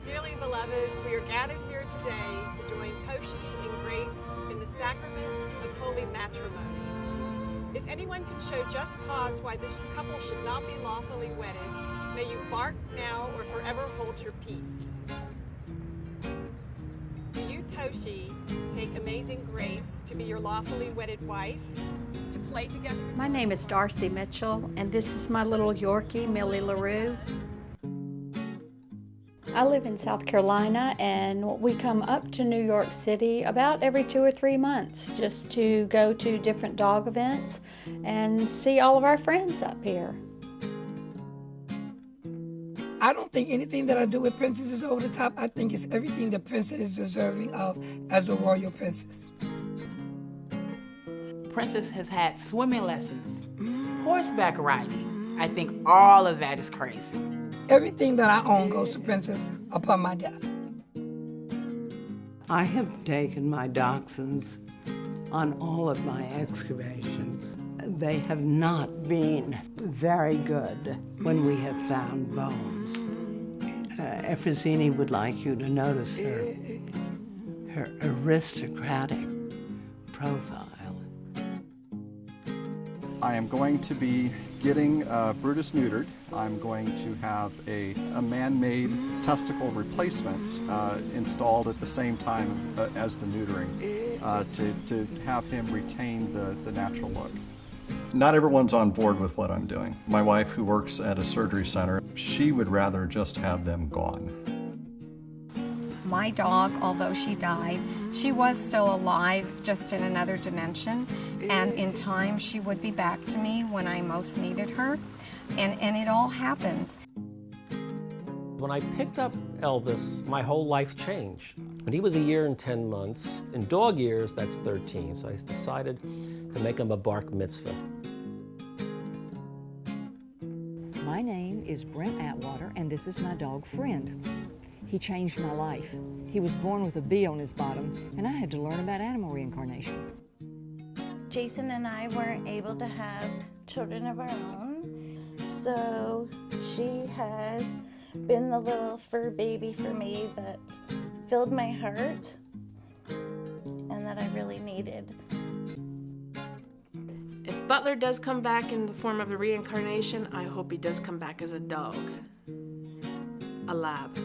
Dearly beloved, we are gathered here today to join Toshi and Grace in the sacrament of holy matrimony. If anyone can show just cause why this couple should not be lawfully wedded, may you bark now or forever hold your peace. Do you, Toshi, take amazing Grace to be your lawfully wedded wife, to play together? My name is Darcy Mitchell, and this is my little Yorkie, Millie LaRue. I live in South Carolina, and we come up to New York City about every 2 or 3 months just to go to different dog events and see all of our friends up here. I don't think anything that I do with Princess is over the top. I think it's everything the princess is deserving of as a royal princess. Princess has had swimming lessons, horseback riding. I think all of that is crazy. Everything that I own goes to Princess upon my death. I have taken my dachshunds on all of my excavations. They have not been very good when we have found bones. Efrosini would like you to notice her aristocratic profile. I am going to be getting Brutus neutered. I'm going to have a man-made testicle replacement installed at the same time as the neutering to have him retain the natural look. Not everyone's on board with what I'm doing. My wife, who works at a surgery center, she would rather just have them gone. My dog, although she died, she was still alive, just in another dimension. And in time, she would be back to me when I most needed her. And it all happened. When I picked up Elvis, my whole life changed. When he was 1 year and 10 months, in dog years, that's 13. So I decided to make him a bark mitzvah. My name is Brent Atwater, and this is my dog, Friend. He changed my life. He was born with a bee on his bottom, and I had to learn about animal reincarnation. Jason and I weren't able to have children of our own, so she has been the little fur baby for me that filled my heart and that I really needed. If Butler does come back in the form of a reincarnation, I hope he does come back as a dog, a lab.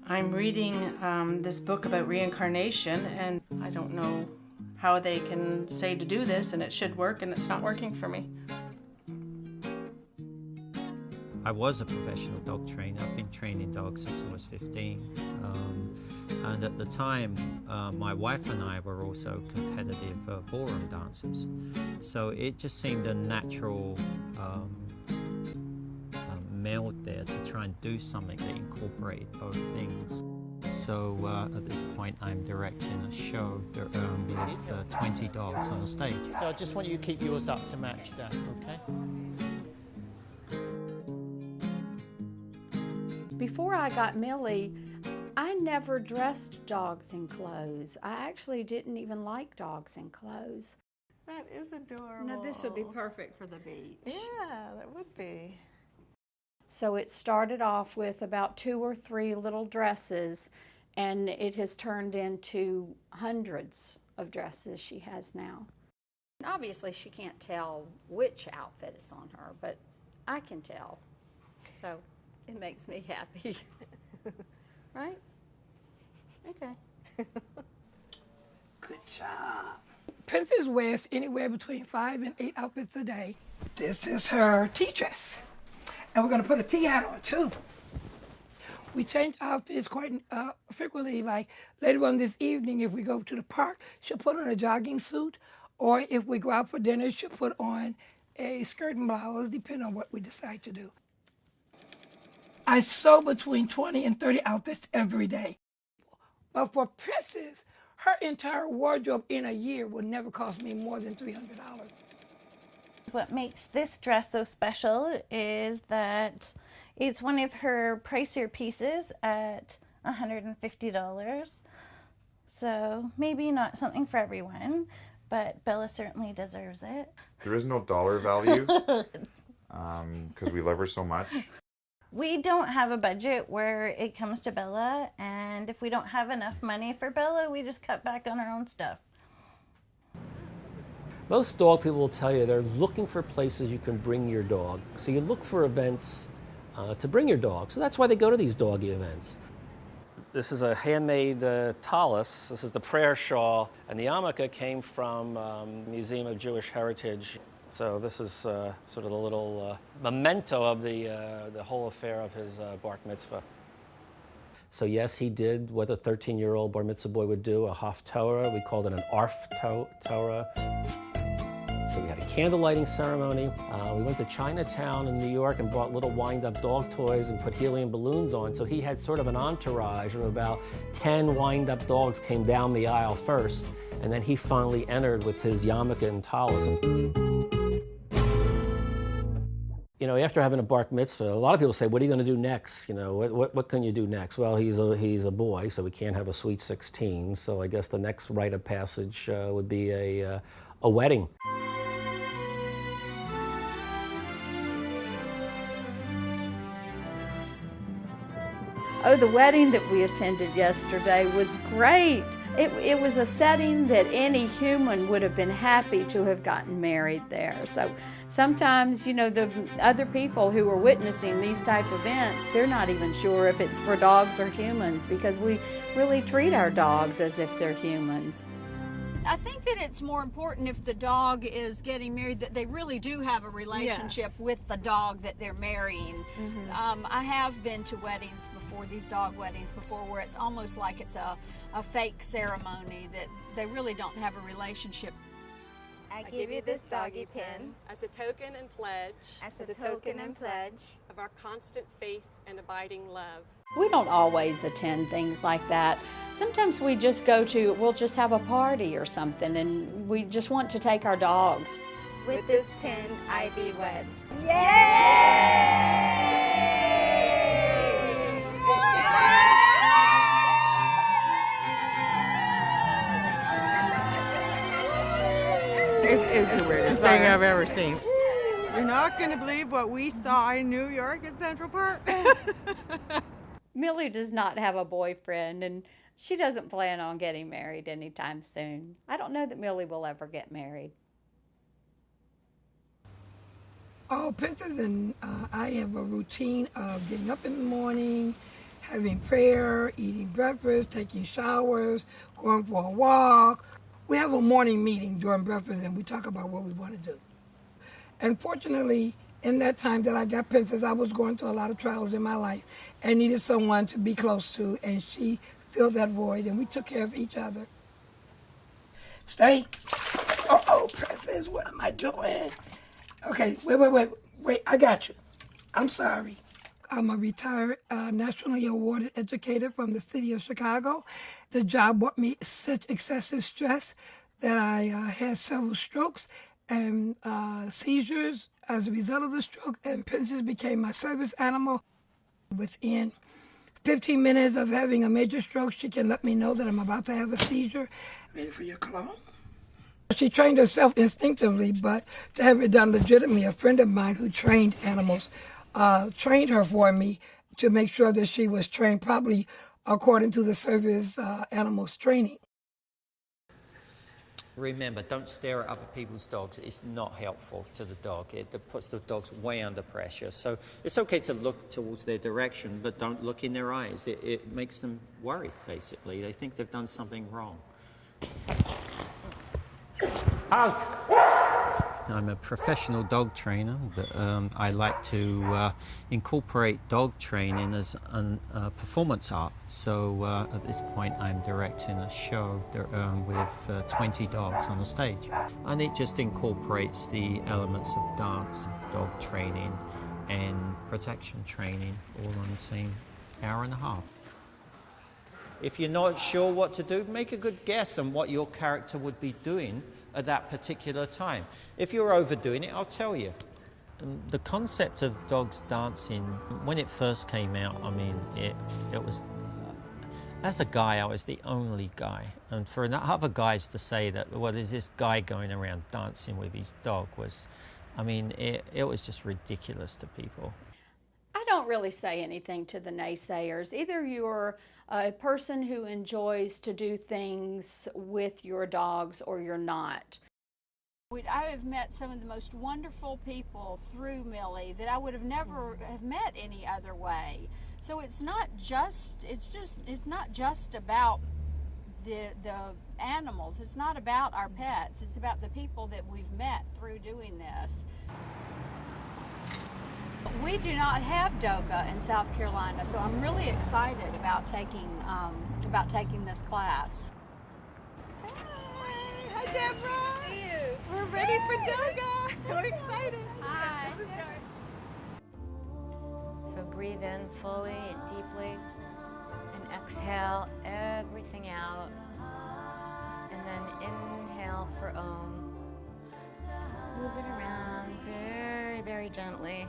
I'm reading this book about reincarnation, and I don't know how they can say to do this and it should work, and it's not working for me. I was a professional dog trainer. I've been training dogs since I was 15. And at the time, my wife and I were also competitive ballroom dancers. So it just seemed a natural meld there to try and do something that incorporated both things. So at this point, I'm directing a show with 20 dogs on the stage. So I just want you to keep yours up to match that, okay? Before I got Millie, I never dressed dogs in clothes. I actually didn't even like dogs in clothes. That is adorable. Now this would be perfect for the beach. Yeah, that would be. So it started off with about 2 or 3 little dresses, and it has turned into hundreds of dresses she has now. Obviously she can't tell which outfit is on her, but I can tell. So it makes me happy. Right? Okay. Good job. Princess wears anywhere between 5 and 8 outfits a day. This is her tea dress. And we're going to put a tea hat on, too. We change outfits quite frequently. Like later on this evening, if we go to the park, she'll put on a jogging suit. Or if we go out for dinner, she'll put on a skirt and blouse, depending on what we decide to do. I sew between 20 and 30 outfits every day. But for Princess, her entire wardrobe in a year would never cost me more than $300. What makes this dress so special is that it's one of her pricier pieces at $150. So maybe not something for everyone, but Bella certainly deserves it. There is no dollar value. because we love her so much. We don't have a budget where it comes to Bella, and if we don't have enough money for Bella, we just cut back on our own stuff. Most dog people will tell you they're looking for places you can bring your dog. So you look for events to bring your dog. So that's why they go to these doggy events. This is a handmade tallis. This is the prayer shawl. And the yarmulke came from the Museum of Jewish Heritage. So this is sort of the little memento of the whole affair of his bar mitzvah. So yes, he did what a 13-year-old bar mitzvah boy would do, a haftorah. We called it an arf Torah. So we had a candle lighting ceremony. We went to Chinatown in New York and bought little wind-up dog toys and put helium balloons on. So he had sort of an entourage of about 10 wind-up dogs came down the aisle first. And then he finally entered with his yarmulke and tallis. You know, after having a bar mitzvah, a lot of people say, what are you going to do next? You know, what can you do next? Well, he's a boy, so we can't have a sweet 16. So I guess the next rite of passage would be a wedding. Oh, the wedding that we attended yesterday was great. It was a setting that any human would have been happy to have gotten married there. So sometimes, you know, the other people who are witnessing these type of events, they're not even sure if it's for dogs or humans, because we really treat our dogs as if they're humans. I think that it's more important if the dog is getting married that they really do have a relationship with the dog that they're marrying. I have been to weddings before, these dog weddings before, where it's almost like it's a fake ceremony, that they really don't have a relationship. I give you this doggy pin as a token and pledge, of our constant faith and abiding love. We don't always attend things like that. Sometimes we just we'll just have a party or something, and we just want to take our dogs. With this pin, I be wed. It's the weirdest thing I've ever seen. You're not going to believe what we saw in New York at Central Park. Millie does not have a boyfriend, and she doesn't plan on getting married anytime soon. I don't know that Millie will ever get married. Oh, Princess and I have a routine of getting up in the morning, having prayer, eating breakfast, taking showers, going for a walk. We have a morning meeting during breakfast, and we talk about what we want to do. And fortunately, in that time that I got Princess, I was going through a lot of trials in my life and needed someone to be close to, and she filled that void, and we took care of each other. Stay. Uh-oh, Princess, what am I doing? Okay, wait, I got you. I'm sorry. I'm a retired nationally awarded educator from the city of Chicago. The job brought me such excessive stress that I had several strokes and seizures as a result of the stroke, and Princess became my service animal. Within 15 minutes of having a major stroke, she can let me know that I'm about to have a seizure. Ready for your cologne? She trained herself instinctively, but to have it done legitimately, a friend of mine who trained animals trained her for me to make sure that she was trained properly according to the service animals training. Remember, don't stare at other people's dogs. It's not helpful to the dog. It puts the dogs way under pressure. So it's okay to look towards their direction, but don't look in their eyes. It makes them worry, basically. They think they've done something wrong. Out! I'm a professional dog trainer, but I like to incorporate dog training as a performance art. So at this point I'm directing a show with 20 dogs on the stage. And it just incorporates the elements of dance, dog training and protection training all on the same hour and a half. If you're not sure what to do, make a good guess on what your character would be doing at that particular time. If you're overdoing it, I'll tell you. The concept of dogs dancing, when it first came out, I mean, it was, as a guy, I was the only guy. And for other guys to say that, well, there's this guy going around dancing with his dog was I mean, it was just ridiculous to people. I don't really say anything to the naysayers. Either you're a person who enjoys to do things with your dogs or you're not. I have met some of the most wonderful people through Millie that I would have never have met any other way. So it's not just about the animals. It's not about our pets. It's about the people that we've met through doing this. We do not have DOGA in South Carolina, so I'm really excited about taking this class. Hi, Deborah. See you. We're ready for DOGA. We're excited. Hi. This is Deborah. So breathe in fully and deeply, and exhale everything out. And then inhale for Om. Move it around very, very gently.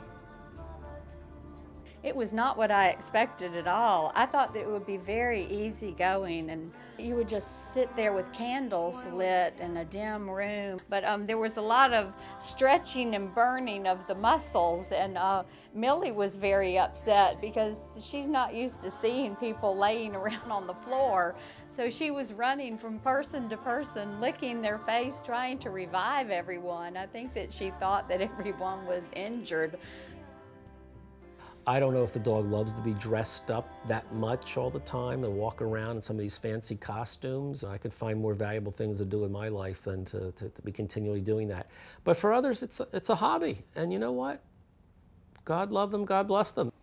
It was not what I expected at all. I thought that it would be very easy going and you would just sit there with candles lit in a dim room. But there was a lot of stretching and burning of the muscles, and Millie was very upset because she's not used to seeing people laying around on the floor. So she was running from person to person, licking their face, trying to revive everyone. I think that she thought that everyone was injured. I don't know if the dog loves to be dressed up that much all the time and walk around in some of these fancy costumes. I could find more valuable things to do in my life than to be continually doing that. But for others, it's a hobby. And you know what? God love them, God bless them.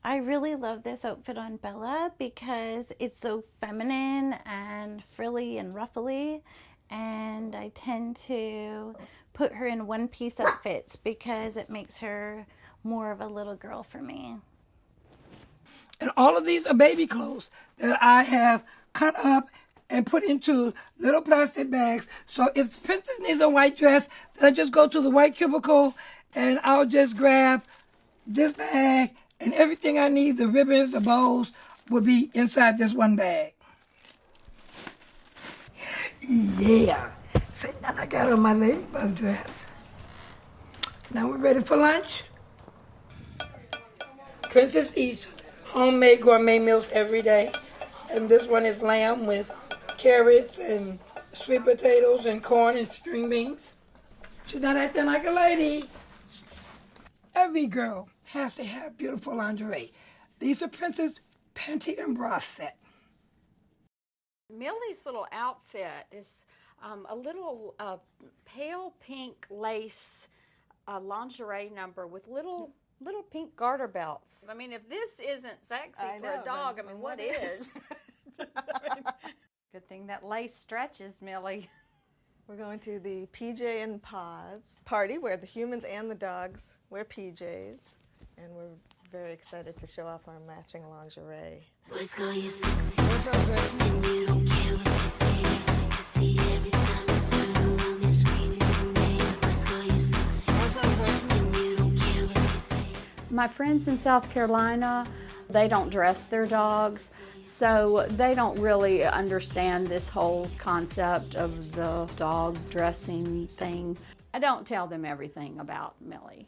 I really love this outfit on Bella because it's so feminine and frilly and ruffly, and I tend to put her in one-piece outfits because it makes her more of a little girl for me. And all of these are baby clothes that I have cut up and put into little plastic bags. So if Princess needs a white dress, then I just go to the white cubicle and I'll just grab this bag, and everything I need, the ribbons, the bows, will be inside this one bag. Yeah. See, now I got on my ladybug dress. Now we're ready for lunch. Princess eats homemade gourmet meals every day, and this one is lamb with carrots and sweet potatoes and corn and string beans. She's not acting like a lady. Every girl has to have beautiful lingerie. These are Princess panty and bra set. Millie's little outfit is a little pale pink lace lingerie number with little pink garter belts. I mean, if this isn't sexy for a dog, I mean, what is? Good thing that lace stretches, Millie. We're going to the PJ and Paws party where the humans and the dogs wear PJs, and we're very excited to show off our matching lingerie. Boys call you sexy, and you don't care what they say. You see every time you turn around, they screaming your name. Boys call you sexy, and you don't care what they say. My friends in South Carolina, they don't dress their dogs, so they don't really understand this whole concept of the dog dressing thing. I don't tell them everything about Millie.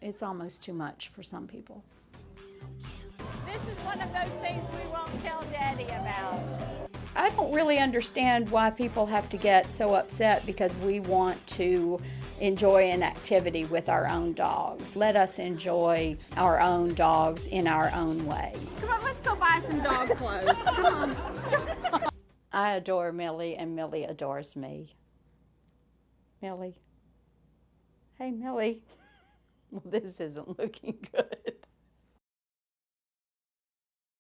It's almost too much for some people. This is one of those things we won't tell Daddy about. I don't really understand why people have to get so upset because we want to enjoy an activity with our own dogs. Let us enjoy our own dogs in our own way. Come on, let's go buy some dog clothes. Come on. I adore Millie and Millie adores me. Millie. Hey, Millie. Well, this isn't looking good.